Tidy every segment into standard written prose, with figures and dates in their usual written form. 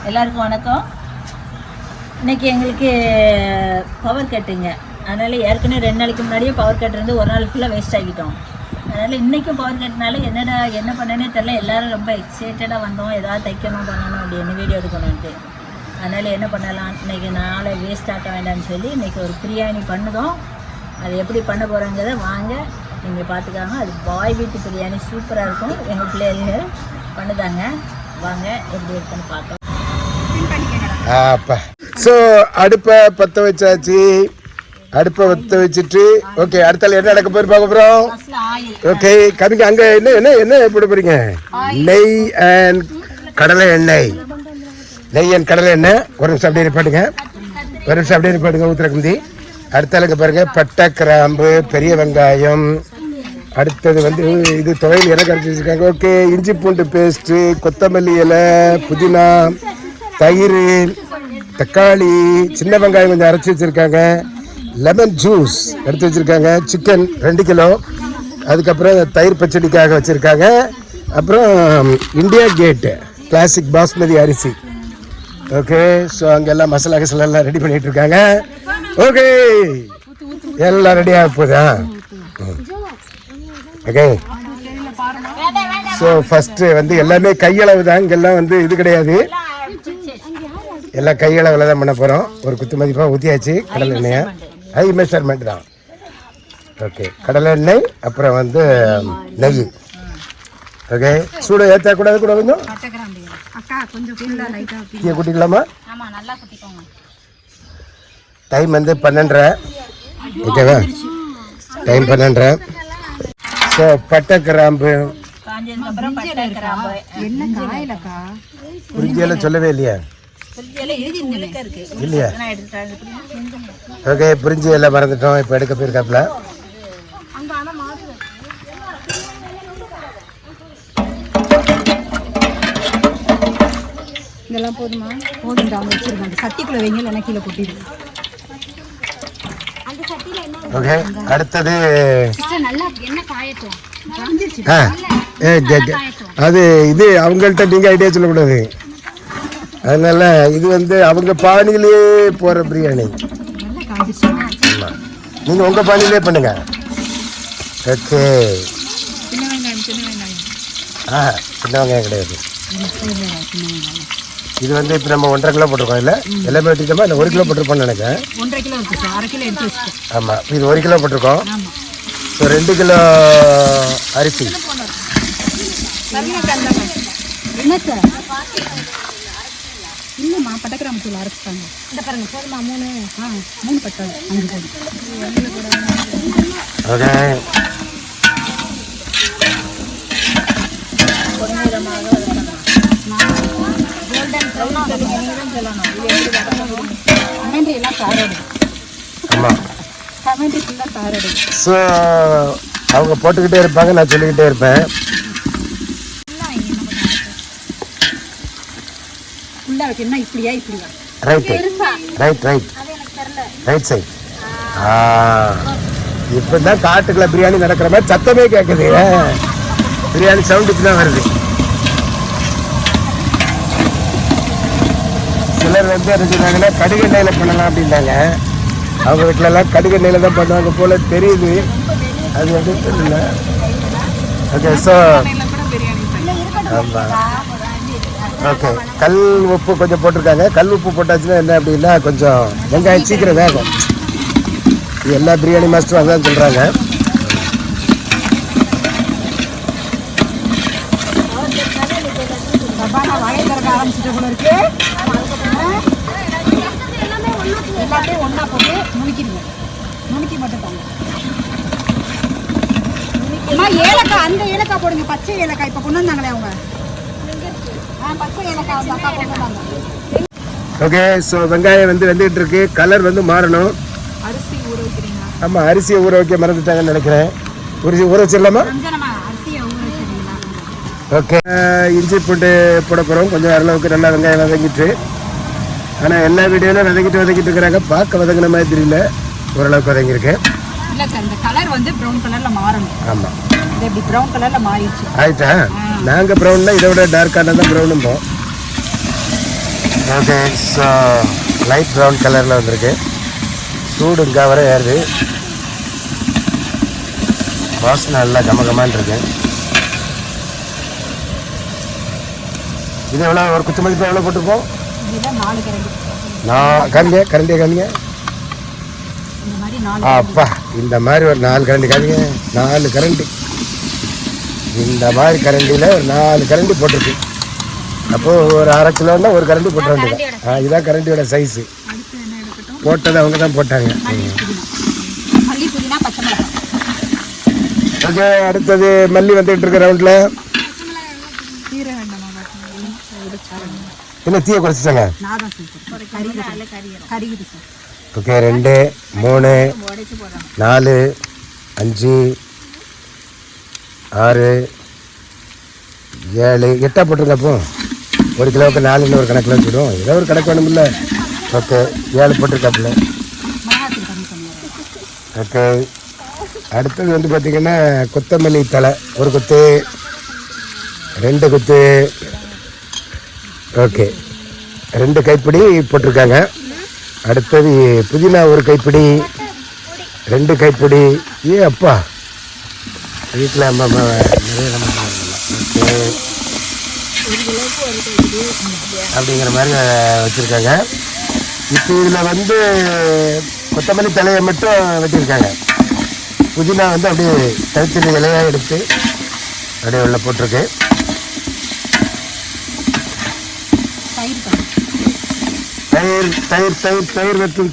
எல்லாருக்கும் வணக்கம். இன்றைக்கி எங்களுக்கு பவர் கட்டுங்க. அதனால் ஏற்கனவே 2 நாளைக்கு முன்னாடியே பவர் கட் இருந்து ஒரு நாள் ஃபுல்லாக வேஸ்ட் ஆகிட்டோம். அதனால் இன்றைக்கும் பவர் கட்டினால என்ன பண்ணனே தெரில. எல்லோரும் ரொம்ப எக்ஸைட்டடாக வந்தோம், ஏதாவது தைக்கணும் பண்ணணும் அப்படின்னு வீடியோ எடுக்கணுன்ட்டு. அதனால் என்ன பண்ணலாம், இன்றைக்கி நாளை வேஸ்ட் ஆக்க வேண்டாம்னு சொல்லி இன்றைக்கி ஒரு பிரியாணி பண்ணுதோம். அது எப்படி பண்ண போகிறோங்கிறத வாங்க நீங்கள் பார்த்துக்காங்க. அது பாய் வீட்டு பிரியாணி சூப்பராக இருக்கும். எங்கள் பிள்ளைகள் பண்ணுதாங்க. வாங்க எப்படி இருக்குன்னு பார்க்கலாம். ஸோ அடுப்பை பற்ற வச்சாச்சு. அடுப்பை பற்ற வச்சுட்டு ஓகே, அடுத்தால என்ன நடக்க போய் பார்க்க போகிறோம். ஓகே கமிங்க. அங்கே என்ன என்ன என்ன போட போறீங்க? நெய் அண்ட் கடலை எண்ணெய். நெய் அண்ட் கடலை எண்ணெய். ஒரு நிமிஷம் அப்படியே நிப்பாட்டுங்க, ஒரு நிமிஷம் அப்படியே நிப்பாட்டுங்க. ஊத்துறக்கு முந்தி அடுத்தாலுங்க பாருங்க, பட்டை கிராம்பு, பெரிய வெங்காயம். அடுத்தது வந்து இது துவையல் எனக்கு அரைச்சி வச்சுருக்காங்க. ஓகே, இஞ்சி பூண்டு பேஸ்ட்டு, கொத்தமல்லி இலை, புதினா, தயிர், தக்காளி, சின்ன வெங்காயம் கொஞ்சம் அரைச்சி வச்சுருக்காங்க. லெமன் ஜூஸ் எடுத்து வச்சுருக்காங்க. Chicken 2 kilo. அதுக்கப்புறம் தயிர் பச்சடிக்காக வச்சுருக்காங்க. அப்புறம் இந்தியா கேட்டு கிளாசிக் பாஸ்மதி அரிசி. ஓகே, ஸோ அங்கெல்லாம் மசாலா கசலாம் ரெடி பண்ணிகிட்டு இருக்காங்க. ஓகே, எல்லாம் ரெடியாக போகுதா? ஓகே, ஸோ ஃபஸ்ட்டு வந்து எல்லாமே கையளவு தான். இங்கெல்லாம் வந்து இது கிடையாது, எல்லாம் கையளவில் தான் பண்ண போகிறோம். ஒரு குத்து மதிப்பாக ஊற்றியாச்சு கடலை எண்ணெயை. ஹை மெஷர்மெண்ட் தான். ஓகே, கடலை எண்ணெய் அப்புறம் வந்து நெய். ஓகே, சூட ஏற்றக்கூடாது கூட கொஞ்சம் கூட்டிக்கலாமா? டைம் வந்து 12:30. ஓகேவா, டைம் 12:30. ஸோ பட்டை கிராம்பு புரிஞ்சியெல்லாம் சொல்லவே இல்லையா? இல்லையா? ஓகே, புரிஞ்சு எல்லாம் மறந்துட்டோம். இப்போ எடுக்க போயிருக்காப்ல. இதெல்லாம் போதுமா? போதும். அவங்க வச்சிருக்காங்க சட்டிக்குள்ள வைங்க, இல்லைன்னா கீழே கொட்டிடுங்க. ஓகே, அடுத்தது அது இது அவங்கள்ட்ட நீங்கள் ஐடியா சொல்லக்கூடாது. அதனால இது வந்து அவங்க பாணியிலே போகிற பிரியாணி. ஆமாம், நீங்கள் உங்கள் பாணியிலே பண்ணுங்க. ஓகே, சின்ன வெங்காயம் கிடையாது. இது வந்து இப்போ நம்ம 1.5 கிலோ போட்டிருக்கோம். இல்லை எல்லாமே வெட்டிட்டோமா? இல்லை 1 கிலோ போட்டிருப்போம்னு நினைக்கிறேன். 1.5 கிலோ இருக்குது, 1/2 கிலோ எடுத்து வச்சுட்டேன். ஆமாம், இது 1 கிலோ போட்டிருக்கோம். ஸோ 2 கிலோ அரிசி. என்ன சார்? இல்லைம்மா, பட்டக்கிராம தூள் அரைச்சிட்டாங்க. இந்த பாருங்க, போதுமா? 3 பட்டாது, 5 போதும். ஓகே, ஸோ அவங்க போட்டுக்கிட்டே இருப்பாங்க, நான் சொல்லிக்கிட்டே இருப்பேன். Right right right right side. இப்போ தான் காட்டுக்குள்ள பிரியாணி நடக்கிற மாதிரி சத்தமே கேட்குது. பிரியாணி சவுண்ட் இப்படி தான் வருது. சிலர் வந்து என்ன சொன்னாங்கன்னா கடுகு எண்ணெயில் பண்ணலாம் அப்படின்னாங்க. அவங்க வீட்டிலலாம் கடுகு எண்ணெயில் தான் பண்ணுவாங்க போல தெரியுது. அது வந்து தெரியல. ஓகே, ஸோ ஆமாம். ஓகே, கல் உப்பு கொஞ்சம் போட்டிருக்காங்க. கல் உப்பு போட்டாச்சுன்னா என்ன அப்படின்னா கொஞ்சம் வெங்காயம் சீக்கிரம் வேகும். இது எல்லா பிரியாணி மாஸ்டரும் அதான் சொல்கிறாங்க. ஏலக்காய், அந்த ஏலக்காய் போடுங்க, பச்சை ஏலக்காய். இப்போ கொண்டு வந்தாங்களே அவங்க, பச்சை ஏலக்காய். ஓகே, ஸோ வெங்காயம் வந்து வெந்துகிட்டு இருக்கு. கலர் வந்து மாறணும். அரிசி ஊற வைக்கிறீங்க? ஆமாம், அரிசியை ஊற வைக்க மறந்துட்டாங்கன்னு நினைக்கிறேன். ஊற வச்சிடலாமா? ஓகே, இஞ்சி பூண்டு போட போகிறோம். கொஞ்சம் ஓரளவுக்கு நல்லா வெங்காயம் வதங்கிட்டு. ஆனால் எல்லா வீடியோவிலும் வதங்கிட்டு இருக்கிறாங்க. பார்க்க வதங்கின மாதிரி தெரியல, ஓரளவுக்கு வதங்கியிருக்கு. இல்லை சார், இந்த கலர் வந்து ப்ரௌன் கலரில் மாறணும். ஆமாம், இது இப்படி ப்ரௌன் கலரில் மாறிடுச்சு. ஆயிட்டா? நாங்கள் ப்ரௌன்னா இதை விட டார்க்கான தான் ப்ரௌனும்போம். ஓகே. ஸோ லைட் ப்ரௌன் கலரில் வந்திருக்கு. சூடு இங்கே வர ஏறுது. வாசனை நல்லா கமகமான்னு இருக்கு. இது எவ்வளோ ஒரு குத்து மதிப்பு எவ்வளோ போட்டிருப்போம்? இதுதான் 4 கரண்டி. கரண்டியை காமிங்க. இந்த மாதிரி 4 அப்பா இந்த மாதிரி ஒரு 4 கரண்டி காமிங்க. 4 கரண்டி. இந்த மாதிரி கரண்டியில் ஒரு 4 கரண்டி போட்டிருக்கு. அப்போது ஒரு 1/2 கிலோன்னா ஒரு கரண்டி போட்ட வேண்டியது. இதுதான் கரண்டியோட சைஸு. அடுத்து என்ன எடுக்கட்டும்? போட்டது அவங்க தான் போட்டாங்க. மல்லி புதினா பச்சை மிளகாய். ஓகே. அடுத்தது மல்லி வந்துட்டு இருக்க ரவுண்டில். கீரை வேண்டாமா? என்ன தீயை குறைச்சிட்டாங்க? நான் தான் சொல்றேன். கறிகுது சார். ஓகே. 2 3 4 5 6 7 8 போட்டிருங்க. அப்போ 1 கிலோவுக்கு 4 ஒரு கணக்கில் வச்சுடும். ஏதோ ஒரு கணக்கு வேணுமில்ல. ஓகே. 7 போட்டிருக்காப்புல. மிளகாத்தூள் கம்மி பண்ணுறேன். ஓகே. அடுத்தது வந்து பார்த்திங்கன்னா கொத்தமல்லி தலை ஒரு கொத்து, 2 கொத்து. ஓகே. 2 கைப்பிடி போட்டிருக்காங்க. அடுத்தது புதினா ஒரு கைப்பிடி, 2 கைப்பிடி. அப்பா வீட்டில் அம்மா நிறைய ஓகே அப்படிங்கிற மாதிரி வச்சுருக்காங்க. இப்போ இதில் வந்து கொத்தமல்லி தலையை மட்டும் வெட்டியிருக்காங்க. புதினா வந்து அப்படியே தனித்தனி இலையாக எடுத்து அப்படியே உள்ள போட்டிருக்கு.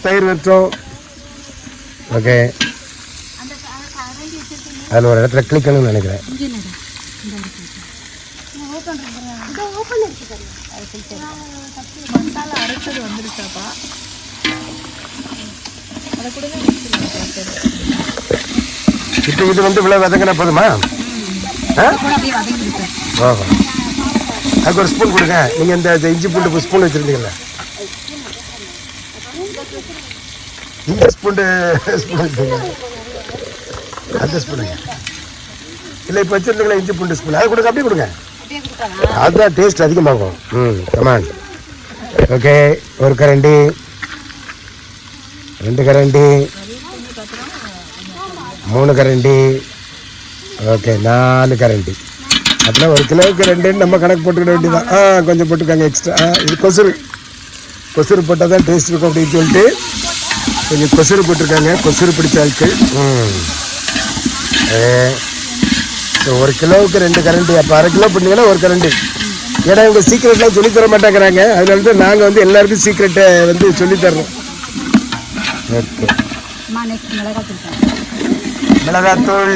தயிர் வெற்றோம். ஓகே. அதில் ஒரு இடத்துல கிளிக்கணும்னு நினைக்கிறேன். இப்போ இது வந்து இவ்வளோ வதங்கினா போதுமா? ஓஹோ. அதுக்கு ஒரு ஸ்பூன் கொடுங்க. நீங்கள் இந்த இஞ்சி பூண்டு ஸ்பூன் வச்சுருந்தீங்களா? இந்த ஸ்பூன் வச்சுருங்க. அந்த ஸ்பூனுங்க இல்லை இப்போ வச்சுருந்தீங்களா இஞ்சி பூண்டு ஸ்பூன்? அதை கொடுங்க. அப்படியே கொடுங்க. அதுதான் டேஸ்ட் அதிகமாகும். கமான். ஓகே. ஒரு கரண்டி, 2 கரண்டி, 3 கரண்டி. ஓகே. 4 கரண்டி. அப்படின்னா 1 கிலோவுக்கு 2 நம்ம கணக்கு போட்டுக்கிட வேண்டியதான். கொஞ்சம் போட்டுக்காங்க எக்ஸ்ட்ரா. இது கொசுறு போட்டால் தான் டேஸ்ட் இருக்கும் அப்படின்னு சொல்லிட்டு கொஞ்சம் கொசுறு போட்டிருக்காங்க. கொசுறு பிடிச்ச ஆட்கள். 1 கிலோவுக்கு 2 கரண்டி. அப்போ 1/2 கிலோ பண்ணிங்கன்னா 1 கரண்டி. ஏன்னா இவங்க சீக்ரெட்லாம் சொல்லித்தர மாட்டேங்கிறாங்க. அதனால தான் நாங்கள் வந்து எல்லாருக்கும் சீக்ரெட்டை வந்து சொல்லித்தரோம். ஓகே. மிளகாத்தூள்.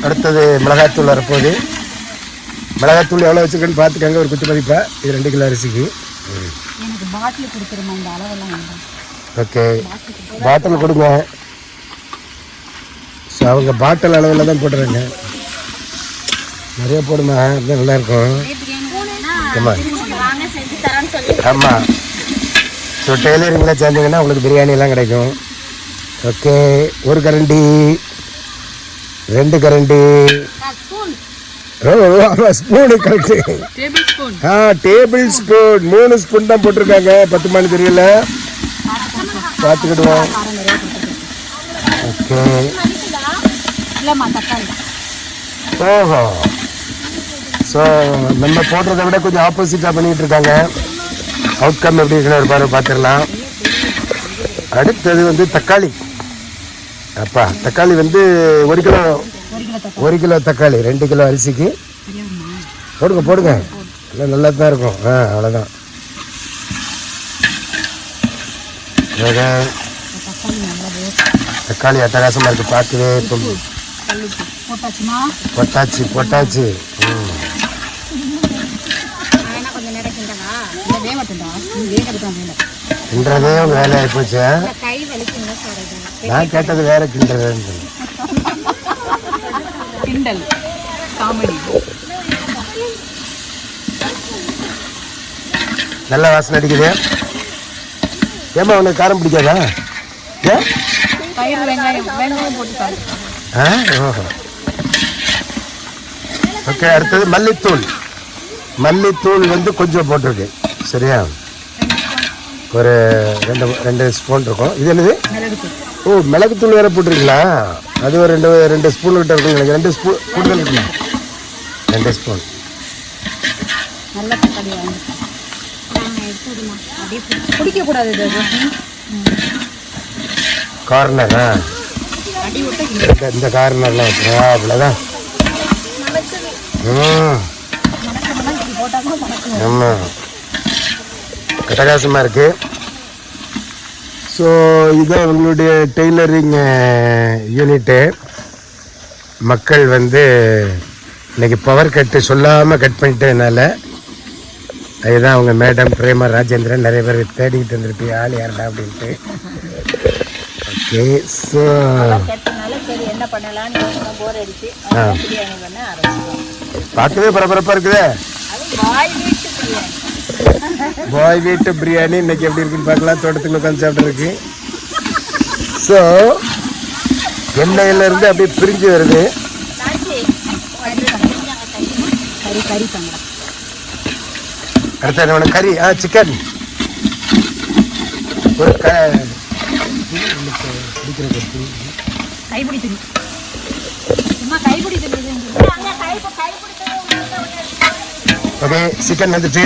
அடுத்தது மிளகாத்தூள் வரப்போகுது. மிளகாத்தூள் எவ்வளோ வச்சுருக்கேன்னு பார்த்துக்கங்க. ஒரு குத்து மதிப்பா. இது 2 கிலோ அரிசிக்கு. ஓகே. பாட்டில் கொடுங்க. ஸோ அவங்க பாட்டில் அளவில் தான் போடுறாங்க. நிறைய போடுமா? இருந்தால் நல்லாயிருக்கும். ஆமாம். ஸோ டெய்லரிங்கில் சேர்ந்தீங்கன்னா உங்களுக்கு பிரியாணிலாம் கிடைக்கும். ஓகே. 1 கரண்டி, 2 கரண்டி. Spoon correct. Table spoon 3 spoon தான் போட்டிருக்காங்க. 10 மணி தெரியல. பார்த்துக்கிடுவோம். ஓகே. ஓஹோ. ஸோ நம்ம போடுறத விட கொஞ்சம் ஆப்போசிட்டாக பண்ணிகிட்டு இருக்காங்க. அவுட்கம் எப்படி இருக்குன்னு ஒரு பாரு பார்த்துடலாம். அடுத்தது வந்து தக்காளி. அப்பா தக்காளி வந்து 1 கிலோ தக்காளி 2 கிலோ அரிசிக்கு போடுங்க. எல்லாம் நல்லா தான் இருக்கும். அவ்வளோதான். தக்காளி அட்டகாசமாக இருக்குது பார்க்கவே. போட்டாச்சு. கிண்டுறதே உங்க வேலை ஆகிப்போச்சு. நான் கேட்டது வேற கிண்டுறதுன்னு. நல்ல வாசனை அடிக்குது. ஏமா உனக்கு காரம் பிடிக்காதா? ஓகே. அடுத்தது மல்லித்தூள் வந்து கொஞ்சம் போட்டிருக்கு. சரியா? ஒரு ரெண்டு ஸ்பூன் இருக்கும். இது என்னது? மிளகுத்தூள். ஓ, மிளகுத்தூள் வேறு போட்டிருக்கீங்களா? அது ஒரு ரெண்டு ஸ்பூன் கிட்ட இருக்கும் எனக்கு. 2 ஸ்பூன் கூடுதல் இருக்குமா? 2 ஸ்பூன். நல்ல தக்காளி வாங்கி பிடிக்கக்கூடாது. இது கார்னரா? இந்த கார்னர்லாம் வச்சுருவா அவ்வளோதான். ஆமாம், கட்டகாசமாக இருக்குது. ஸோ இதுதான் உங்களுடைய டெய்லரிங் யூனிட்டு. மக்கள் வந்து இன்றைக்கி பவர் கட்டு சொல்லாமல் கட் பண்ணிட்டதுனால அதுதான் அவங்க மேடம் பிரேமா ராஜேந்திரன் நிறைய பேர் தேடிக்கிட்டு வந்துருப்பீங்க ஆள் யாருடா அப்படின்ட்டு. ஓகே, ஸோ சரி என்ன பண்ணலான்னு போர் அடிச்சு பிரியாணி பண்ண ஆரம்பிச்சோம். பார்க்கவே பரபரப்பாக இருக்குதே. பாய் வீட்டு பிரியாணி இன்னைக்கு எப்படி இருக்குன்னு பார்க்கலாம். தோட்டத்துக்குள்ள உட்காந்து சாப்பிட்றதுக்கு. ஸோ எண்ணெயிலேருந்து அப்படியே பிரிஞ்சு வருது. அடுத்த என்ன கறி? சிக்கன். ஒரு ஓகே, சிக்கன் வந்துட்டு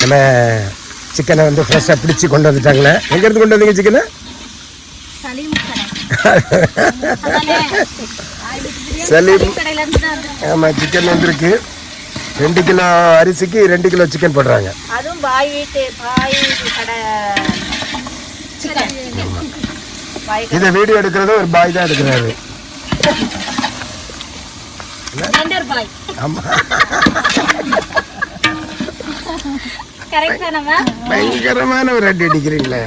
நம்ம சிக்கனை வந்து ஃப்ரெஷ்ஷாக பிடிச்சி கொண்டு வந்துட்டாங்களே. எங்கேருந்து கொண்டு வந்தீங்க சிக்கனை? சலீம். ஆமாம், சிக்கன் வந்துருக்கு. 2 கிலோ அரிசிக்கு 2 கிலோ சிக்கன் போடுறாங்க. அதுவும் பாய் வீட்டு இதை வீடியோ எடுக்கிறது ஒரு பாய் தான் எடுக்கிறாரு. ஆமாம், பயங்கரமான ஒரு அடி அடிக்கிறீங்களே.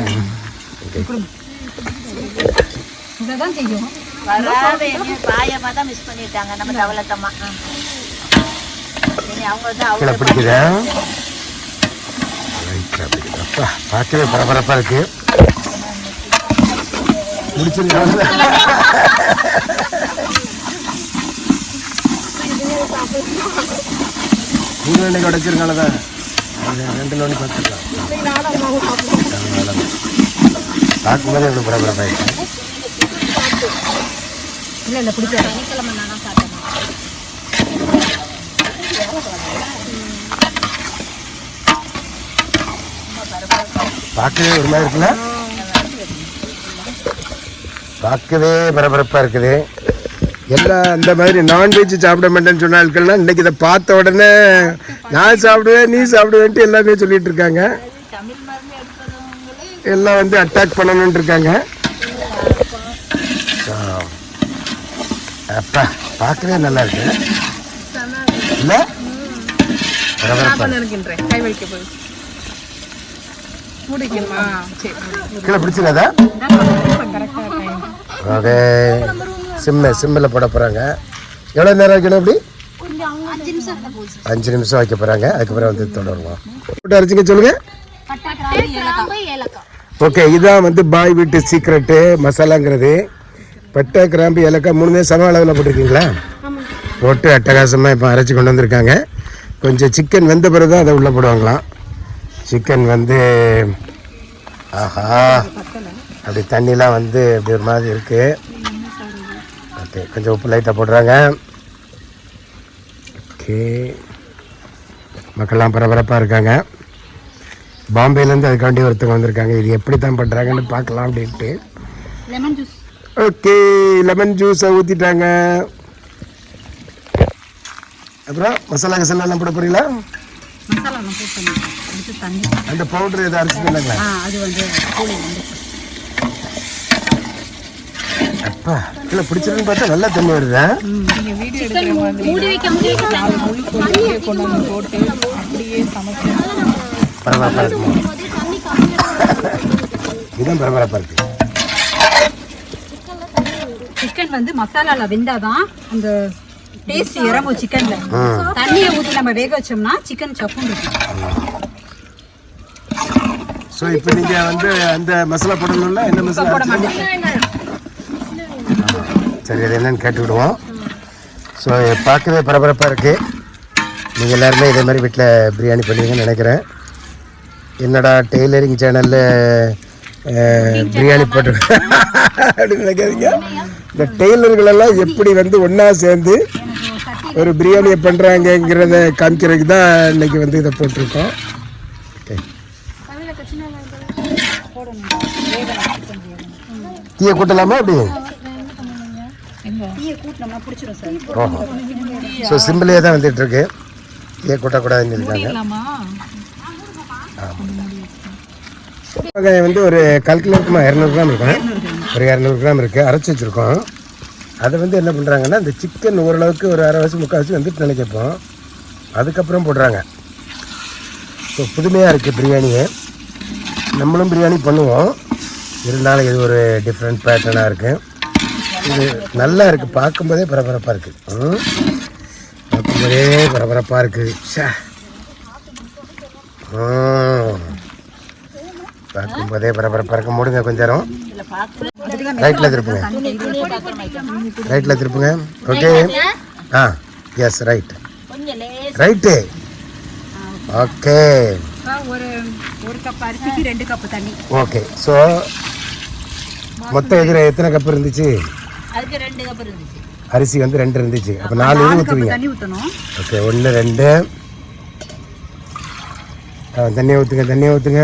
பிடிக்குதா? பார்க்கவே பரபரப்பா இருக்கு. முடிச்சிருக்காங்க. நீங்க உடைச்சிருக்காலதான் 2 லோனி பார்த்துக்கலாம். பார்க்கும்போது எவ்வளோ பரபரப்பாயிருக்கு. இல்லை பிடிக்காது. பார்க்கவே ஒரு மாதிரி இருக்குல்ல? பார்க்கவே பரபரப்பாக இருக்குது. எல்லாம் அந்த மாதிரி நான்வெஜ் சாப்பிட மாட்டேன்னு சொன்ன ஆட்கள்லாம் இன்னைக்கு இதை பார்த்த உடனே நான் சாப்பிடுவேன் நீ சாப்பிடுவேன்ட்டு எல்லாமே சொல்லிட்டு இருக்காங்க. எல்லாம் வந்து அட்டாக் பண்ணணும்னு இருக்காங்க. அப்பா பார்க்கவே நல்லா இருக்கு இல்ல? கீழே பிடிச்சிடாதா? ஓகே, சிம்மில் போட போகிறாங்க. எவ்வளோ நேரம் வைக்கணும்? அப்படி 5 நிமிஷம் வைக்க போகிறாங்க. அதுக்கப்புறம் வந்து தொடருவோம். போட்டு அரைச்சிங்க சொல்லுங்க. ஓகே, இதுதான் வந்து பாய் வீட்டு சீக்ரெட்டு மசாலாங்கிறது. பட்டை கிராம்பு ஏலக்காய் 3 சம அளவில் போட்டிருக்கீங்களா? போட்டு அட்டகாசமாக இப்போ அரைச்சி கொண்டு வந்திருக்காங்க. கொஞ்சம் சிக்கன் வெந்த பிறகு தான் அதை உள்ளே போடுவாங்களாம். சிக்கன் வந்து ஆஹா அப்படி தண்ணிலாம் வந்து அப்படி ஒரு மாதிரி இருக்குது. ஓகே, கொஞ்சம் உப்பு லைட்டாக போடுறாங்க. ஓகே, மக்கள்லாம் பரபரப்பாக இருக்காங்க. பாம்பேலேருந்து அதுக்காண்டி ஒருத்தவங்க வந்திருக்காங்க. இது எப்படி தான் பண்ணுறாங்கன்னு பார்க்கலாம் அப்படின்ட்டு. ஓகே, லெமன் ஜூஸை ஊற்றிட்டாங்க. அப்புறம் மசாலா கசாலாம் போட போறீங்களா? அந்த பவுடர் எதை அரைச்சிட்டு இல்லைங்களா? அப்பா இல்லை பிடிச்சிருக்குன்னு பார்த்தா நல்லா தண்ணி வருதா? பரபரப்பாக இருக்குமா? இதுதான் பரபரப்பாக இருக்கு. சிக்கன் வந்து மசாலால வெந்தாதான் அந்த டேஸ்ட் இறங்கும் சிக்கன்ல. தண்ணியை ஊற்றி நம்ம வேக வச்சோம்னா சிக்கன் சப்புன்னு இருக்கும். ஸோ இப்போ நீங்கள் வந்து அந்த மசாலா போடணும்னா என்ன மசாலா போட மாட்டேங்க? சரி, அது என்னன்னு கேட்டுக்கிடுவோம். ஸோ பார்க்கவே பரபரப்பாக இருக்குது. நீங்கள் எல்லாருமே இதே மாதிரி வீட்டில் பிரியாணி பண்ணுவீங்கன்னு நினைக்கிறேன். என்னடா டெய்லரிங் சேனலில் பிரியாணி போட்டு அப்படின்னு நினைக்காதீங்க. இந்த டெய்லர்களெல்லாம் எப்படி வந்து ஒன்றா சேர்ந்து ஒரு பிரியாணியை பண்ணுறாங்கங்கிறத காமிக்கிறதுக்கு தான் இன்னைக்கு வந்து இதை போட்டிருக்கோம். ஓகே, தீயை கூட்டலாமா அப்படி? ஓஹோ, ஸோ சிம்பிளே தான் வந்துட்டு இருக்கு. தீயை கூட்டக்கூடாதுன்னு இருக்காங்க. வெங்காயம் வந்து ஒரு 1/4 கிலோ இருக்குமா, 200 கிராம் இருக்கும். ஒரு 200 கிராம் இருக்குது, அரைச்சி வச்சுருக்கோம். அதை வந்து என்ன பண்ணுறாங்கன்னா இந்த சிக்கன் ஓரளவுக்கு ஒரு 1/2 வயசு 3/4 வயசு வந்துட்டு நினைக்கப்போம், அதுக்கப்புறம் போடுறாங்க. ஸோ புதுமையாக இருக்குது பிரியாணியை. நம்மளும் பிரியாணி பண்ணுவோம், இருந்தாலும் இது ஒரு டிஃப்ரெண்ட் பேட்டர்னாக இருக்குது. இது நல்லா இருக்குது, பார்க்கும்போதே பரபரப்பாக இருக்குது. பார்க்கும்போதே பரபரப்பாக இருக்குது. பார்க்கும்போதே பரபரப்பாக இருக்க. மூடுங்க கொஞ்சம் நேரம். ரைட்டில் திருப்புங்க, ரைட்டில் திருப்புங்க. ஓகே, ஆ எஸ், ரைட் ரைட்டு. ஓகே, ஒரு கப் அரிசிக்கு 2 கப் தண்ணி. ஓகே, ஸோ மொத்தம் எதிர எத்தனை கப் இருந்துச்சு? அதுக்கு 2 கப் இருந்துச்சு. அரிசி வந்து 2 இருந்துச்சு. அப்போ 4 இது ஊற்றுவீங்க. தண்ணி ஊற்றணும். ஓகே, 1 2 தண்ணியை ஊற்றுங்க, தண்ணியை ஊற்றுங்க.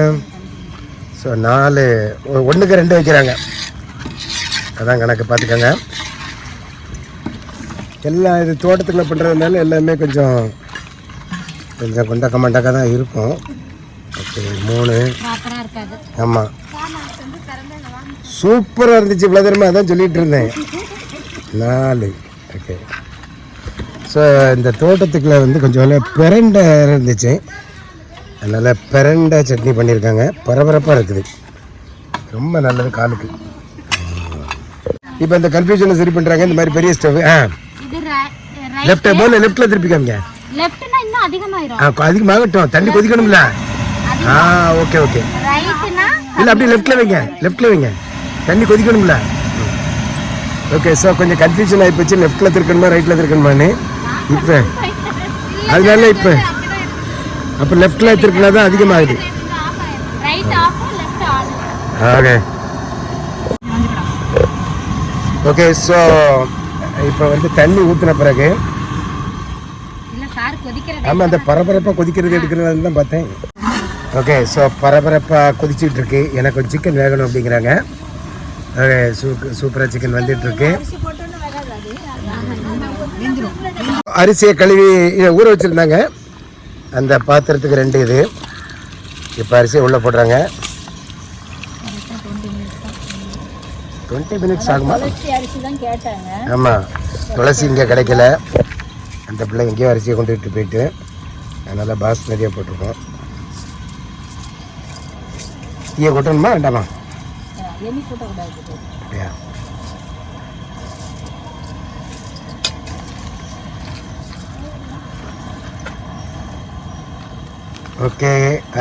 ஸோ 4 1க்கு 2 வைக்கிறாங்க, அதான் கணக்கு பார்த்துக்கோங்க. எல்லாம் இது தோட்டத்துக்குள்ள பண்ணுறதுனால எல்லாமே கொஞ்சம் கொஞ்சம் கொண்டக்க மண்டக்க தான் இருக்கும். ஓகே, 3. ஆமாம், சூப்பராக இருந்துச்சு. இவ்வளோ தூரமாக அதான் சொல்லிகிட்டு இருந்தேன். 4. ஓகே, ஸோ இந்த தோட்டத்துக்குள்ள வந்து கொஞ்சம் பிரண்டை இருந்துச்சு, அதனால் பிரண்டை சட்னி பண்ணியிருக்காங்க. பரபரப்பாக இருக்குது, ரொம்ப நல்லது காலுக்கு. இப்போ இந்த கன்ஃபியூஷனை சரி பண்ணுறாங்க. இந்த மாதிரி பெரிய ஸ்டவ் லெஃப்ட் போல லெஃப்ட்டில் திருப்பிக்காங்க. அதிகமாகட்டும், தண்ணி கொதிக்கணும்ல. ஓகே ஓகே, இல்லை அப்படியே லெஃப்ட்டில் வைங்க, லெஃப்ட்டில் வைங்க, தண்ணி கொதிக்கணும்ல. ஓகே, ஸோ கொஞ்சம் கன்ஃபியூஷன் ஆகிப்போச்சு, லெஃப்ட்டில் திருக்கணுமா ரைட்டில் திருக்கணுமான்னு. இப்போ அதனால இப்போ அப்போ லெஃப்ட்டில் திருப்பினா தான் அதிகமாகுது. ஓகே ஓகே, ஸோ இப்போ வந்து தண்ணி ஊற்றின பிறகு ஆமாம், அந்த பரபரப்பாக கொதிக்கிறது எடுக்கிறது தான் பார்த்தேன். ஓகே, ஸோ பரபரப்பாக கொதிச்சுட்டு இருக்கு. எனக்கு கொஞ்சம் சிக்கன் வேகணும் அப்படிங்கிறாங்க. ஓகே, சூப்பராக சிக்கன் வந்துட்டு இருக்கு. அரிசியை கழுவி ஊற வச்சுருந்தாங்க, அந்த பாத்திரத்துக்கு 2 இது. இப்போ அரிசியை உள்ளே போடுறாங்க. 20 மினிட்ஸ் ஆகுமா? அரிசி தான் கேட்டாங்க. ஆமாம், துளசி இங்கே கிடைக்கல, அந்த பிள்ளை எங்கேயோ அரிசியை கொண்டுகிட்டு போயிட்டு, அதனால் பாஸ்மதியாக போட்டிருக்கோம். டீயை கொட்டணுமா வேண்டாமா? அப்படியா? ஓகே,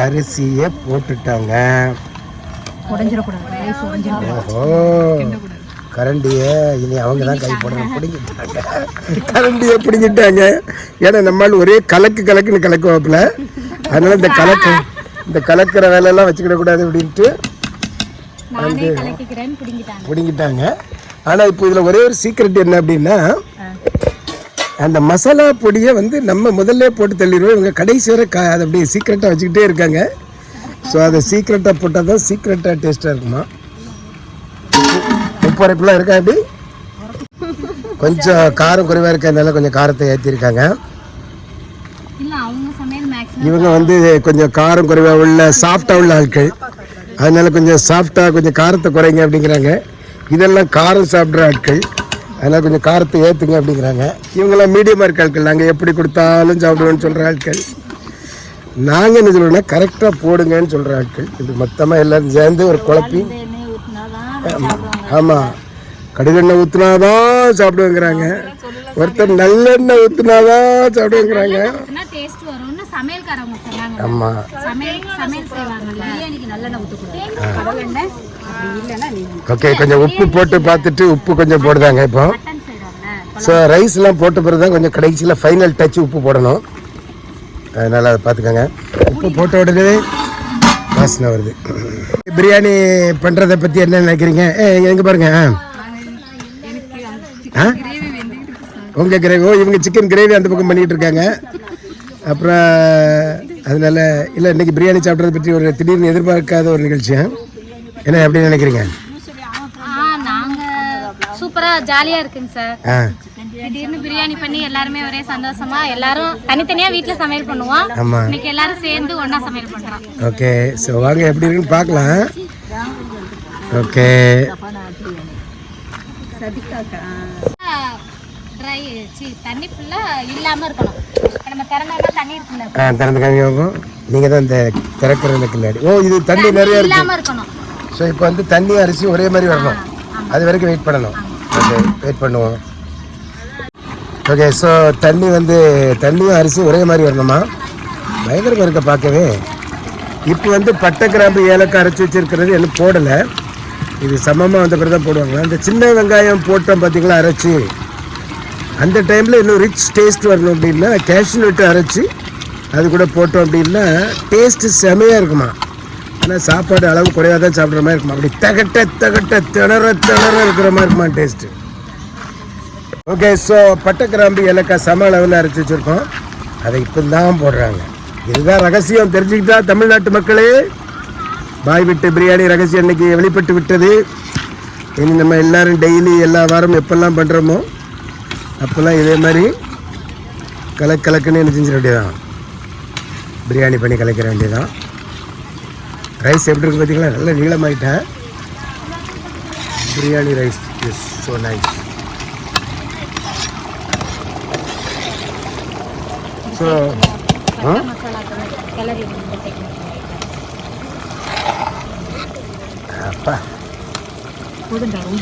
அரிசியை போட்டுட்டாங்க. ஓஹோ, கரண்டியை இனி அவங்க தான் கை போடணும். பிடிங்கிட்டாங்க, கரண்டியை பிடிங்கிட்டாங்க. ஏன்னா நம்மளால் ஒரே கலக்குன்னு கலக்குவாப்புல, அதனால இந்த கலக்கிற வேலையெல்லாம் வச்சுக்கிடக்கூடாது அப்படின்ட்டு வந்து பிடிங்கிட்டாங்க. ஆனால் இப்போ இதில் ஒரே ஒரு சீக்ரெட் என்ன அப்படின்னா, அந்த மசாலா பொடியை வந்து நம்ம முதல்ல போட்டு தள்ளிடுவோம், இவங்க கடைசி வரை அதை அப்படியே சீக்ரெட்டாக வச்சுக்கிட்டே இருக்காங்க. ஸோ அதை சீக்ரெட்டாக போட்டால் தான் சீக்ரெட்டாக டேஸ்ட்டாக இருக்குமா. உப்பு அரைப்புலாம் இருக்கா? அப்படி கொஞ்சம் காரம் குறைவாக இருக்கிறதுனால கொஞ்சம் காரத்தை ஏற்றிருக்காங்க. இவங்க வந்து கொஞ்சம் காரம் குறைவாக உள்ள சாஃப்டாக உள்ள ஆட்கள், அதனால கொஞ்சம் சாஃப்டாக கொஞ்சம் காரத்தை குறைங்க அப்படிங்கிறாங்க. இதெல்லாம் காரம் சாப்பிட்ற ஆட்கள், அதனால் கொஞ்சம் காரத்தை ஏற்றுங்க அப்படிங்கிறாங்க. இவங்கெல்லாம் மீடியமாக இருக்க ஆட்கள், நாங்கள் எப்படி கொடுத்தாலும் சாப்பிடுவோன்னு சொல்கிற ஆட்கள். நாங்கள் என்ன சொல்லுவோம்னா கரெக்டாக போடுங்கன்னு சொல்கிற ஆட்கள். இது மொத்தமாக எல்லோரும் சேர்ந்து ஒரு குழப்பி. ஆமாம், கடுகெண்ணெய் ஊற்றுனாதான் சாப்பிடுவேங்கிறாங்க, ஒருத்தர் நல்லெண்ணெய் ஊற்றுனாதான் சாப்பிடுவேங்கிறாங்க. ஆமாம், ஓகே, கொஞ்சம் உப்பு போட்டு பார்த்துட்டு உப்பு கொஞ்சம் போடுதாங்க இப்போ. ஸோ ரைஸ்லாம் போட்ட பிறகு தான் கொஞ்சம் கடைசியில் ஃபைனல் டச் உப்பு போடணும், அதனால் அதை பார்த்துக்கோங்க. உப்பு போட்ட உடனே வாசனை வருது. பிரியாணி பண்ணுறதை பற்றி என்ன நினைக்கிறீங்க? எங்கே பாருங்க. உங்கள் கிரேவி, இவங்க சிக்கன் கிரேவி அந்த பக்கம் பண்ணிகிட்டு இருக்காங்க. அப்புறம் அதனால இல்லை, இன்னைக்கு பிரியாணி சாப்பிட்றத பற்றி ஒரு திடீர்னு எதிர்பார்க்காத ஒரு நிகழ்ச்சி. என்ன எப்படி நினைக்கிறீங்க? சூப்பராக ஜாலியாக இருக்குங்க சார். திடீர்னு பிரியாணி பண்ணி எல்லாருமே ஒரே சந்தோஷமா, எல்லாரும் தனித்தனியாக வீட்டில் சமையல் பண்ணுவோம். இன்னைக்கு எல்லாரும் சேர்ந்து ஒன்றா சமையல் பண்ணுறோம். ஓகே, ஸோ வாங்க எப்படி இருக்குன்னு பார்க்கலாம். ஓகே, ட்ரை தண்ணி ஃபுல்லாக இல்லாமல் இருக்கணும். நம்ம திறந்தா தண்ணி இருக்குல்ல, திறந்து காமிக்கும். நீங்கள் தான் இந்த திறக்கிறதுல கில்லாடி. ஓ, இது தண்ணி நிறைய இல்லாமல் இருக்கணும். ஸோ இப்போ வந்து தண்ணி அரிசி ஒரே மாதிரி வரணும். அது வரைக்கும் வெயிட் பண்ணணும். ஓகே, வெயிட் பண்ணுவோம். ஓகே, ஸோ தண்ணியும் அரிசியும் ஒரே மாதிரி வரணுமா? பயங்கரமாக இருக்க பார்க்கவே. இப்போ வந்து பட்டை கிராம்பு ஏலக்காய் அரைச்சி வச்சுருக்கிறது என்ன போடலை. இது சமமாக வந்த பிறகு தான் போடுவாங்க. அந்த சின்ன வெங்காயம் போட்டோம் பார்த்தீங்களா அரைச்சி, அந்த டைமில் இன்னும் ரிச் டேஸ்ட் வரணும் அப்படின்னா கேஷ்யூ நட்டு அரைச்சி அது கூட போட்டோம் அப்படின்னா டேஸ்ட்டு செமையாக இருக்குமா. ஆனால் சாப்பாடு அளவு குறைவாக தான் சாப்பிட்ற மாதிரி இருக்குமா. அப்படி தகட்ட திணற இருக்கிற மாதிரி இருக்குமா டேஸ்ட்டு. ஓகே, ஸோ பட்டை கிராம்பு ஏலக்காய் சம அளவில் அரைச்சி வச்சுருக்கோம். அதை இப்போ தான் போடுறாங்க. இதுதான் ரகசியம். தெரிஞ்சுக்கிட்டா தமிழ்நாட்டு மக்களே, பாய் விட்டு பிரியாணி ரகசியம் இன்னைக்கு வெளிப்பட்டு விட்டது. இனி நம்ம எல்லோரும் டெய்லி எல்லா வாரமும் எப்பெல்லாம் பண்ணுறோமோ அப்போல்லாம் இதே மாதிரி கலக்குன்னு என்ன செஞ்சிட வேண்டியதான், பிரியாணி பண்ணி கலக்கிற வேண்டியதான். ரைஸ் எப்படி இருக்குது பார்த்தீங்களா? நல்ல நீளமாயிட்டேன். Biryani rice is so nice. So அப்பா ரொம்ப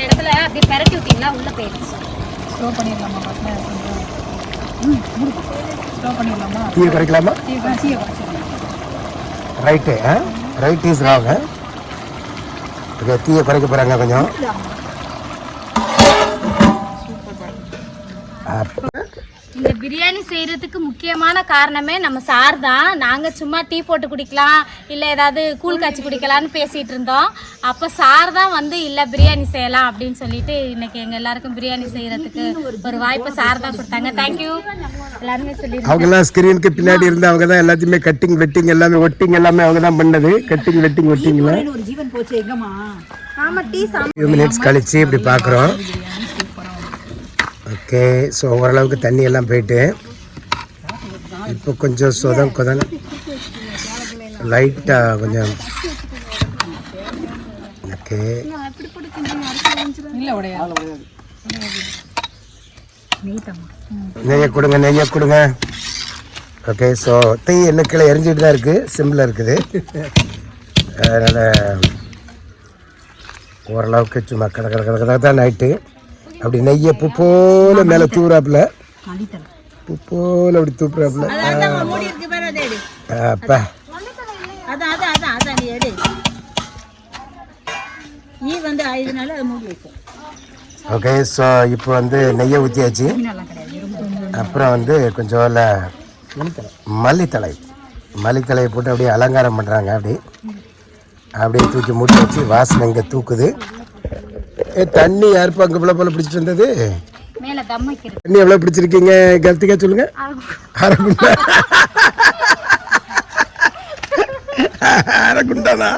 இடத்துல அப்படியே பரட்டி விட்டீங்களா உள்ள போயிடுச்சு. ஸ்லோ பண்ணிடலாமா? தீயை குறைக்கலாமா? Right, right is wrong. Okay, தீயை குறைக்க போகிறாங்க கொஞ்சம். இந்த பிரியாணி செய்யறதுக்கு முக்கியமான காரணமே நம்ம சார் தான். நாங்கள் சும்மா டீ போட்டு குடிக்கலாம், இல்லை ஏதாவது கூழ் காய்ச்சி குடிக்கலான்னு பேசிகிட்டு இருந்தோம். அப்போ சார் தான் வந்து இல்லை பிரியாணி செய்யலாம் அப்படின்னு சொல்லிட்டு இன்னைக்கு எங்கள் எல்லாருக்கும் பிரியாணி செய்யறதுக்கு ஒரு வாய்ப்பை சார் தான் கொடுத்தாங்க. தேங்க்யூ எல்லாருமே சொல்லி. அவங்கெல்லாம் ஸ்க்ரீனுக்கு பின்னாடி இருந்து அவங்க தான் எல்லாத்தையுமே கட்டிங் வெட்டிங் எல்லாமே ஒட்டிங் எல்லாமே அவங்க தான் பண்ணது. கட்டிங் வெட்டிங் ஒட்டிங்லாம் ஒரு ஜீவன் போச்சு எங்கம்மா. ஃபியூ மினிட்ஸ் கழிச்சு இப்படி பார்க்குறோம். ஓகே, ஸோ ஓரளவுக்கு தண்ணி எல்லாம் போயிட்டு இப்போ கொஞ்சம் கொதம் லைட்டாக கொஞ்சம். ஓகே, நெய்யை கொடுங்க. ஓகே, ஸோ தீ என்ன கீழே எரிஞ்சிட்டு தான் இருக்குது, சிம்மில் இருக்குது. அதனால் ஓரளவுக்கு சும்மா கதை தான் நைட்டு. அப்படி நெய்யை பூ போல மேலே தூறாப்புல, பூ போல அப்படி தூப்புறாப்புல. அப்பா ஓகே, ஸோ இப்போ வந்து நெய்யை ஊற்றியாச்சு. அப்புறம் வந்து கொஞ்சம் மல்லித்தலையை போட்டு அப்படியே அலங்காரம் பண்ணுறாங்க. அப்படியே தூக்கி மூட்டை வச்சு வாசனை இங்கே தூக்குது. தண்ணி யாருப்பா அங்கே இவ்வளோ போல பிடிச்சிட்டு இருந்தது? தண்ணி எவ்வளோ பிடிச்சிருக்கீங்க கருத்திக்கா சொல்லுங்க. அரைக்குண்டானா?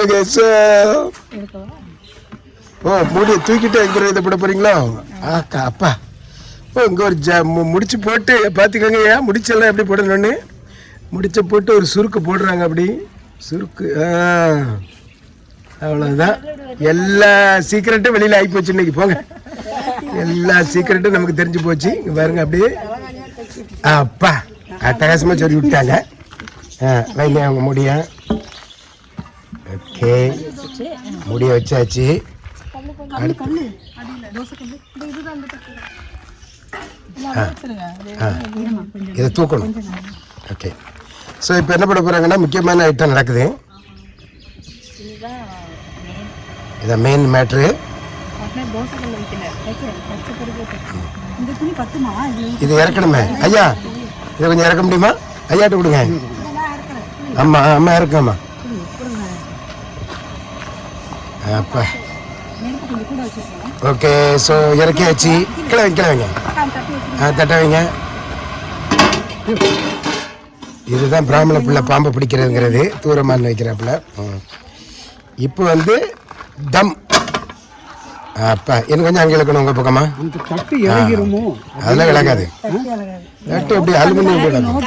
ஓகே, ஸோ மூடியை தூக்கிட்டு எங்கே இதை போட போறீங்களா? அப்பா இங்கே ஒரு முடிச்சு போட்டு பார்த்துக்கோங்க. ஏன் முடிச்செல்லாம் எப்படி போடணும்னு முடிச்ச போட்டு ஒரு சுருக்கு போடுறாங்க. அப்படி சுருக்கு அவ்வளோதான். எல்லா சீக்கிரட்டும் வெளியில் ஆகி போச்சு இன்னைக்கு. போங்க, எல்லா சீக்கிரட்டும் நமக்கு தெரிஞ்சு போச்சு. இங்கே பாருங்க அப்படியே. அப்பா அட்டகாசமாக சொல்லி விட்டாங்க. வைங்க அவங்க முடிய. ஓகே, முடிய வச்சாச்சு. இதை தூக்கணும். ஓகே, ஸோ இப்போ என்ன பண்ண போகிறாங்கன்னா முக்கியமான ஐட்டம் நடக்குது. இதான் மெயின் மேட்ரு. இது இறக்கணுமே ஐயா. இதை கொஞ்சம் இறக்க முடியுமா? ஐயாட்ட கொடுங்க. அம்மா அம்மா இருக்காம்மா. அப்பா ஓகே. ஸோ இறக்கியாச்சு. கிளவைங்க தட்ட வைங்க. இதுதான் பிராமண பிள்ளை பாம்பை பிடிக்கிறதுங்கிறது, தூரமாக வைக்கிறாப்புல. இப்போ வந்து தம். அப்பா எனக்கு கொஞ்சம் அங்கே இழக்கணும் உங்கள் பக்கமா. அதெல்லாம் விளக்காது. நட்டு எப்படி அலுமினியம் விளக்கும்.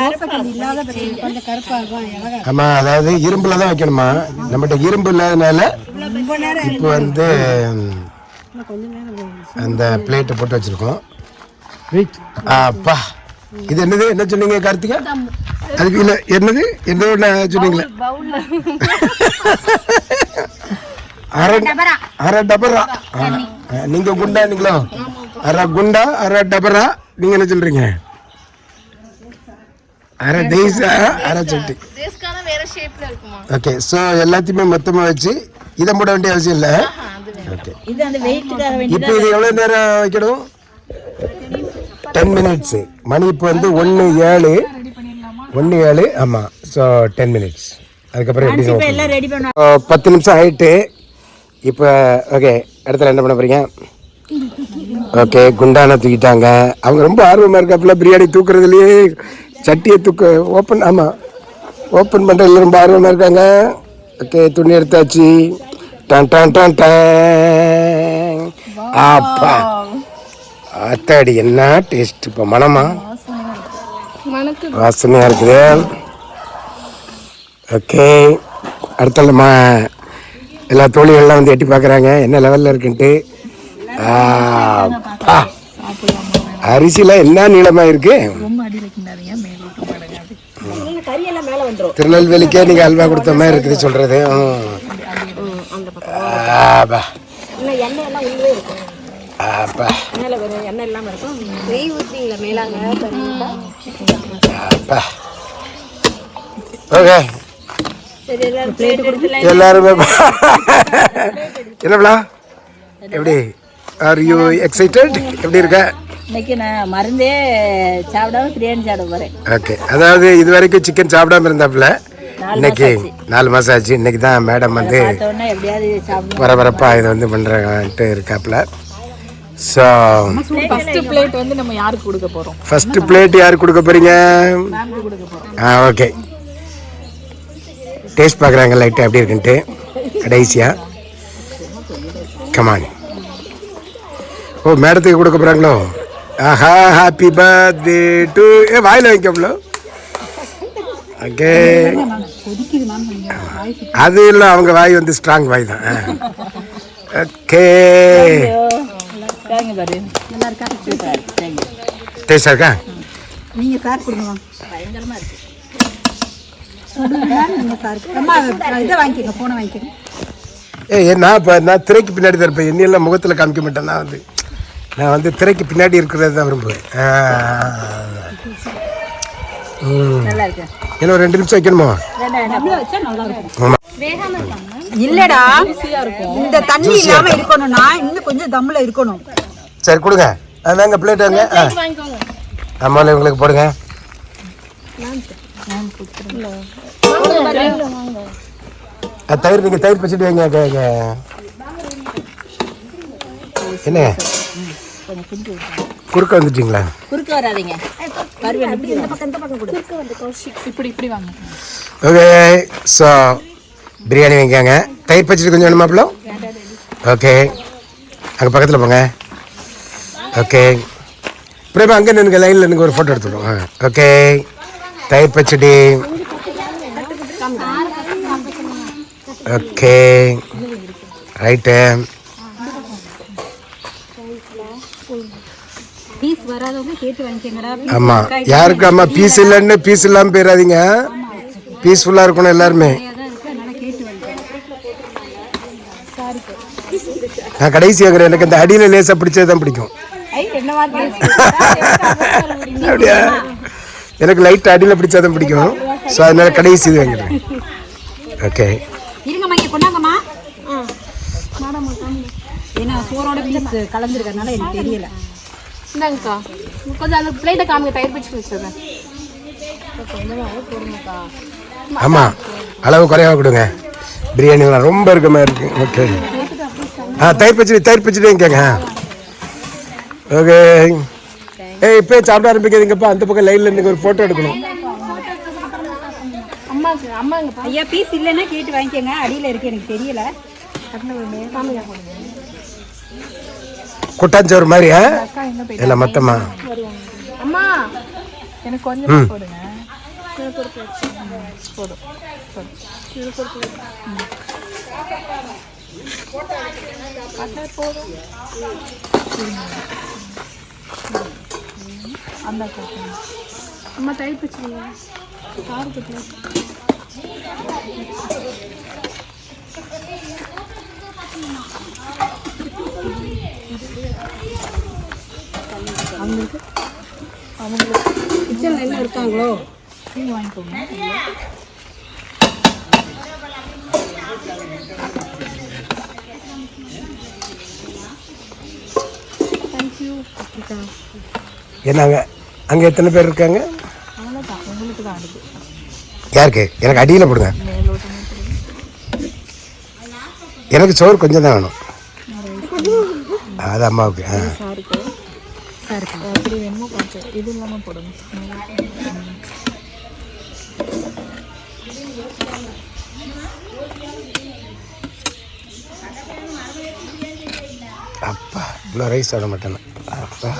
ஆமாம், அதாவது இரும்பில் தான் வைக்கணுமா. நம்மகிட்ட இரும்பு இல்லாதனால இப்போ வந்து அந்த பிளேட்டை போட்டு வச்சுருக்கோம். அப்பா இது என்னது, என்ன சொன்னீங்க கார்த்திகா? அதுக்கு இல்லை என்னது என்ன சொன்னீங்களே? அரை டபரா. நீங்க குண்டா நீங்களோ? அரை குண்டா அரை டபரா. நீங்க என்ன சொல்றீங்க? அரை டேஸா அரை சட்டி. ஓகே. ஸோ எல்லாத்தையுமே மொத்தமாக வச்சு இதை போட வேண்டிய அவசியம் இல்லை. ஓகே. இப்போ இது எவ்வளோ நேரம் வைக்கணும்? 10 minutes. மணி இப்போ வந்து 1:07. ஆமாம். So 10 minutes. அதுக்கப்புறம் எப்படி 10 நிமிஷம் ஆயிட்டு. இப்போ ஓகே, இடத்துல என்ன பண்ண போறீங்க? ஓகே, குண்டான தூக்கிட்டாங்க. அவங்க ரொம்ப ஆர்வமாக இருக்காப்புல பிரியாணி தூக்குறதுலேயே. சட்டியை ஓப்பன், ஆமாம் ஓப்பன் பண்ணுறதுல ரொம்ப ஆர்வமாக இருக்காங்க. ஓகே, துணி எடுத்தாச்சு. டான் டான் டான் டான். அப்பா அத்தாடி என்ன டேஸ்ட். இப்போ மனமா வாசனையாக இருக்குது. ஓகே, அடுத்த எல்லா தோழிகள்லாம் வந்து எட்டி பார்க்குறாங்க என்ன லெவலில் இருக்குன்ட்டு. அரிசிலாம் என்ன நீளமாக இருக்கு. திருநெல்வேலிக்கே நீங்கள் அல்வா கொடுத்த மாதிரி இருக்குது சொல்கிறது. ஓகே, எல்லாருமே என்னப்பா எப்படி? Are you excited? எப்படி இருக்க? இன்னைக்கு நான் மருந்தே சாப்பிடாம பிரியாணி சாப்பிட போறேன். ஓகே, அதாவது இது வரைக்கும் சிக்கன் சாப்பிடாம இருந்தாப்புல. இன்னைக்கு 4 மாசம் ஆச்சு. இன்னைக்கு தான் மேடம் வந்து பரபரப்பா இதை வந்து பண்றாங்கன்ட்டு இருக்காப்புல. ஸோ ஃபர்ஸ்ட் பிளேட் வந்து நம்ம யாருக்கு கொடுக்க போறோம்? ஃபர்ஸ்ட் பிளேட் யாருக்கு கொடுக்க போறீங்க? ஓகே, டேஸ்ட் பார்க்குறாங்க லைட்டாக எப்படி இருக்குன்ட்டு. கடைசியாக கமான். ஓ, மேடத்துக்கு கொடுக்க போகிறாங்களோ? ஆஹா, ஹாப்பி பர்த்டே டு. வாயில் வைக்கப்ளோ. ஓகே, அது இல்லை, அவங்க வாய் வந்து ஸ்ட்ராங் வாய் தான். ஓகே, டேஸ்டாக இருக்கா? நீங்கள் சார் கொடுங்க. பயங்கரமாக இருக்கு. இதை வாங்கிக்கோங்க, ஃபோனை வாங்கிக்கோங்க. நான் திரைக்கு பின்னாடி தான் இருப்பேன். என்னெல்லாம் முகத்தில் காமிக்க மாட்டேன். நான் வந்து திரைக்கு பின்னாடி இருக்கிறது தான் விரும்புவேன். இன்னும் 2 நிமிஷம் வைக்கணுமா? இல்லடா, இந்த தண்ணி இல்லாம இருக்கணும்னா இன்னும் கொஞ்சம் தம்ல இருக்கணும். சரி கொடுங்க. அதாங்க பிளேட் வாங்க. ஆமாம், உங்களுக்கு போடுங்க. தயிர், நீங்கள் தயிர் பச்சிட்டு வைங்க. என்ன குறுக்க வந்துட்டீங்களா? குறுக்க வராதீங்க. இப்படி வாங்க. ஓகே, ஸோ பிரியாணி வைக்காங்க. தயிர் பச்சிட்டு கொஞ்சம் வேணுமாப்பிளோ? ஓகே, அங்கே பக்கத்தில் போங்க. ஓகே, பிரேமா அங்கே நின்னுங்க, லைனில் நின்னுங்க, ஒரு ஃபோட்டோ எடுத்துடுவோம். ஓகே, தயிர் பச்சடி. Okay, right. ஆமாம், யாருக்கு அம்மா பீஸ் இல்லைன்னு பீஸ் இல்லாமல் போயிடாதீங்க. பீஸ்ஃபுல்லாக இருக்கணும் எல்லாருமே. நான் கடைசி ஆகிறேன். எனக்கு அந்த அடியில் லேசாக பிடிச்சது தான் பிடிக்கும். அப்படியா? எனக்கு லைட் அடியில் பிடிச்சாதான் பிடிக்கும். ஸோ அதனால கடைசி இது வாங்கிடுறேன். ஓகே, இருங்கம்மா, இங்கே கொண்டாங்கம்மா. ஏன்னா சோறோட பீஸ் கலந்துருக்கறனால எனக்கு தெரியல. இந்தாங்கக்கா, கொஞ்சம் அந்த பிளேட்டை காமிங்க. தயிர் பச்சடி வச்சுருக்கேன். கொஞ்சமாக போடுங்கக்கா. ஆமாம், அளவு குறையாக கொடுங்க. பிரியாணிலாம் ரொம்ப இருக்க மாதிரி இருக்கு. ஓகே. தயிர் பச்சடி கேங்க. ஓகே. இப்போ சாப்பிட ஆரம்பிக்காதீங்கப்பா. அந்த பக்கம் லைனில் இருந்து ஒரு ஃபோட்டோ எடுக்கணும். ஐயா பீஸ் இல்லைன்னா கேட்டு வாங்கிக்கோங்க. அடியில் இருக்கு, எனக்கு தெரியல. குட்டாஞ்சோறு மாதிரி இல்லை மொத்தமா? அம்மா எனக்கு கொஞ்சம் போடுங்க. போதும். அந்த அம்மா தயிர் பச்சடி காரத்துக்கு அவங்களுக்கு கிச்சனில் என்ன இருக்காங்களோ நீங்கள் வாங்கிக்கோங்க. தேங்க்யூ. என்னங்க அங்கே எத்தனை பேர் இருக்காங்க? அவ்வளோதான், உங்களுக்கு தான் அடுத்து. யாருக்கு? எனக்கு அடியில் போடுங்க. எனக்கு சோறு கொஞ்சம் தான் வேணும். அது அம்மாவுக்கு. சாருக்கு எப்படி வேணுமோ பார்த்து இது இல்லாமல் போடுங்க. அப்பா இவ்வளோ ரைஸ் சாப்பிட மாட்டேன். அப்பா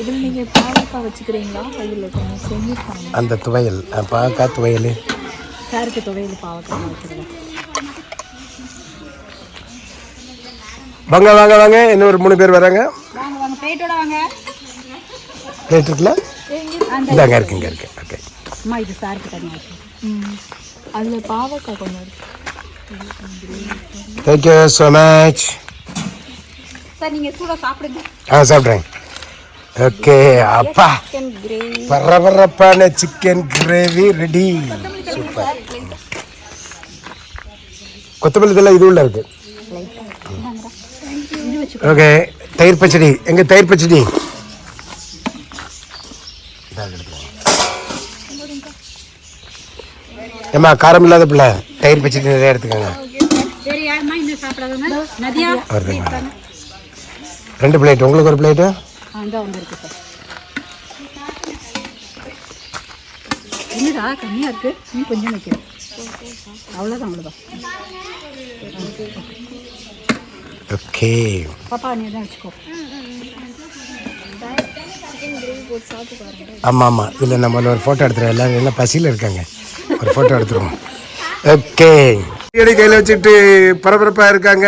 இதில் நீங்கள் பாவக்காய் வச்சுக்கிறீங்களா? அதில் கொஞ்சம் செஞ்சுருக்காங்க. அந்த துவையல், பாவக்காய் துவையல். சாருக்கு துவையில் பாவக்காய் வச்சுருக்கேன். வாங்க வாங்க வாங்க, இன்னும் ஒரு 3 பேர் வராங்க. வாங்க வாங்க, பிளேட்டோட வாங்க. பிளேட் இருக்குல்ல? இந்தாங்க இருக்கு, இங்கே இருக்கு. ஓகே அம்மா இது சாருக்கு தனியாக வச்சு. அதில் பாவக்காய் கொஞ்சம் இருக்கு. Thank you so much. சார் நீங்கள் சூடாக சாப்பிடுங்க. சாப்பிட்றேன். ஓகே. அப்பா பரபரப்பான சிக்கன் கிரேவி ரெடி. சூப்பர். கொத்தமல்லி இதெல்லாம் இது உள்ள இருக்கு. ஓகே. தயிர் பச்சடி எங்க? தயிர் பச்சடி ஏம்மா, காரம் இல்லாத பிள்ளை தயிர் பச்சடி நிறைய எடுத்துக்கோங்க. சரி யாருமா இன்னும் சாப்பிடாதவங்க? நதியா வருதுங்க. 2 பிளேட். உங்களுக்கு ஒரு பிளேட்டு. அந்த ஒன்று இருக்குது சார். என்னடா கம்மியாக இருக்குது, நீ கொஞ்சம் வைக்கிறேன். அவ்வளோதான் அவ்வளோதான். ஓகே. பாப்பா நீ தான் வச்சுக்கோ. ஆமாம் ஆமாம். இல்லை நம்ம ஒரு ஃபோட்டோ எடுத்துருவோம். எல்லோரும் எல்லாம் பசியில் இருக்காங்க. ஒரு ஃபோட்டோ எடுத்துருவோம். ஓகே. கையில் வச்சுட்டு பரபரப்பாக இருக்காங்க.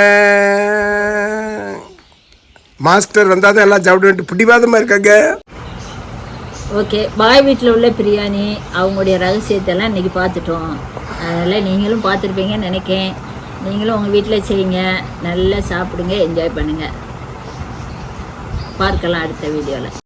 மாஸ்டர் வந்தால் தான் எல்லாம் சாப்பிட்டு பிடிவாதமாக இருக்காங்க. ஓகே, பாய் வீட்டில் உள்ள பிரியாணி அவங்களுடைய ரகசியத்தெல்லாம் இன்றைக்கி பார்த்துட்டோம். அதனால் நீங்களும் பார்த்துருப்பீங்கன்னு நினைக்கிறேன். நீங்களும் உங்கள் வீட்டில் செய்யுங்க, நல்லா சாப்பிடுங்க, என்ஜாய் பண்ணுங்கள். பார்க்கலாம் அடுத்த வீடியோவில்.